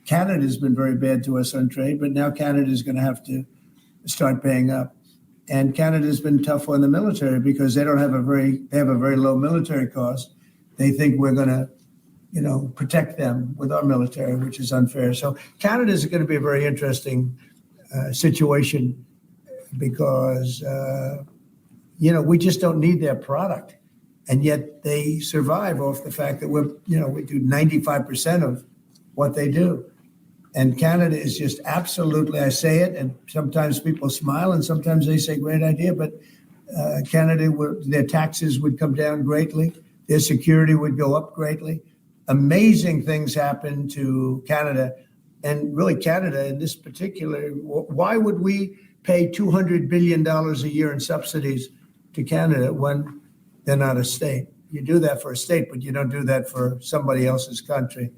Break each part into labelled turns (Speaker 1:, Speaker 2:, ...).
Speaker 1: Canada's been very bad to us on trade, but now Canada's going to have to start paying up. And Canada's been tough on the military because they have a very low military cost. They think we're going to, protect them with our military, which is unfair. So Canada is going to be a very interesting situation because, we just don't need their product. And yet they survive off the fact that we do 95% of what they do. And Canada is just absolutely, I say it, and sometimes people smile and sometimes they say, great idea, but Canada, their taxes would come down greatly. Their security would go up greatly. Amazing things happen to Canada. And really Canada in this particular, why would we pay $200 billion a year in subsidies to Canada when they're not a state? You do that for a state, but you don't do that for somebody else's country.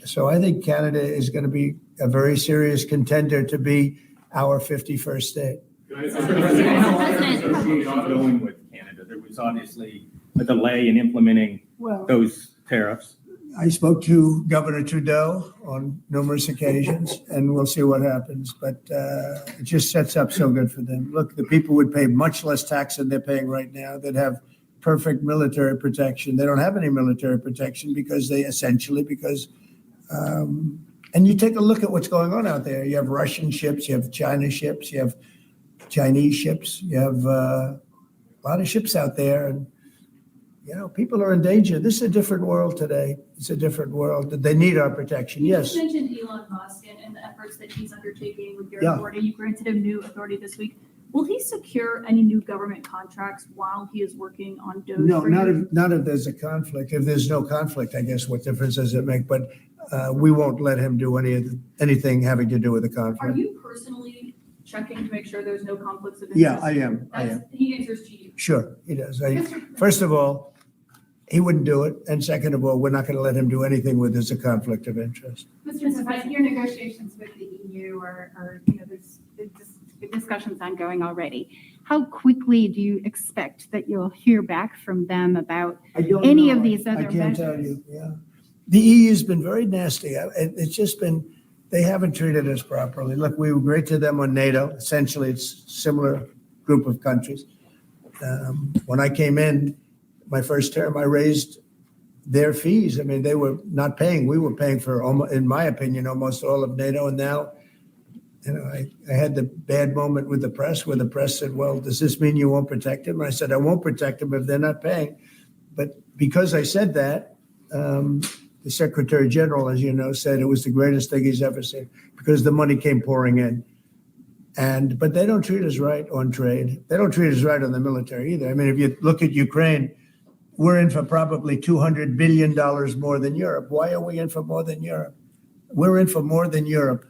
Speaker 1: So I think Canada is going to be a very serious contender to be our 51st state.
Speaker 2: Going with Canada, there was obviously a delay in implementing those tariffs.
Speaker 1: I spoke to Governor Trudeau on numerous occasions, and we'll see what happens. But it just sets up so good for them. Look, the people would pay much less tax than they're paying right now. They'd have perfect military protection. They don't have any military protection because and you take a look at what's going on out there. You have Russian ships, you have China ships, you have Chinese ships, you have a lot of ships out there. And, people are in danger. This is a different world today. It's a different world. They need our protection, yes.
Speaker 3: You mentioned Elon Musk and the efforts that he's undertaking with your authority. You granted him new authority this week. Will he secure any new government contracts while he is working on DOGE?
Speaker 1: No, not if there's a conflict. If there's no conflict, I guess what difference does it make? But we won't let him do anything having to do with the conflict.
Speaker 3: Are you personally checking to make sure there's no conflicts of interest?
Speaker 1: Yeah, I am.
Speaker 3: He answers to you.
Speaker 1: Sure, he does. First of all, he wouldn't do it. And second of all, we're not going to let him do anything where there's a conflict of interest.
Speaker 4: Mr. President, your negotiations with the EU there's discussions ongoing already. How quickly do you expect that you'll hear back from them about any of these other measures? I can't tell you. Yeah, the EU's been very nasty. It's just been, they haven't treated us properly. Look, we were great to them on NATO. Essentially, it's a similar group of countries. When I came in my first term, I raised their fees. I mean, they were not paying. We were paying for, in my opinion, almost all of NATO. And now, I had the bad moment with the press where the press said, well, does this mean you won't protect them? And I said, I won't protect them if they're not paying. But because I said that, the Secretary General, as you know, said it was the greatest thing he's ever seen because the money came pouring in. But they don't treat us right on trade. They don't treat us right on the military either. I mean, if you look at Ukraine, we're in for probably $200 billion more than Europe. Why are we in for more than Europe? We're in for more than Europe.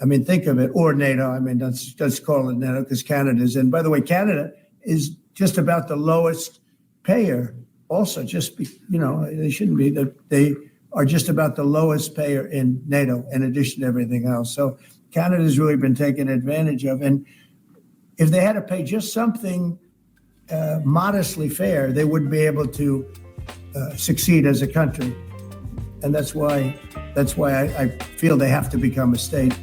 Speaker 4: I mean, think of it, or NATO. I mean, let's call it NATO because Canada's in. By the way, Canada is just about the lowest payer. Also, they shouldn't be. They are just about the lowest payer in NATO, in addition to everything else. So Canada's really been taken advantage of. And if they had to pay just something modestly fair, they wouldn't be able to succeed as a country. And that's why I feel they have to become a state.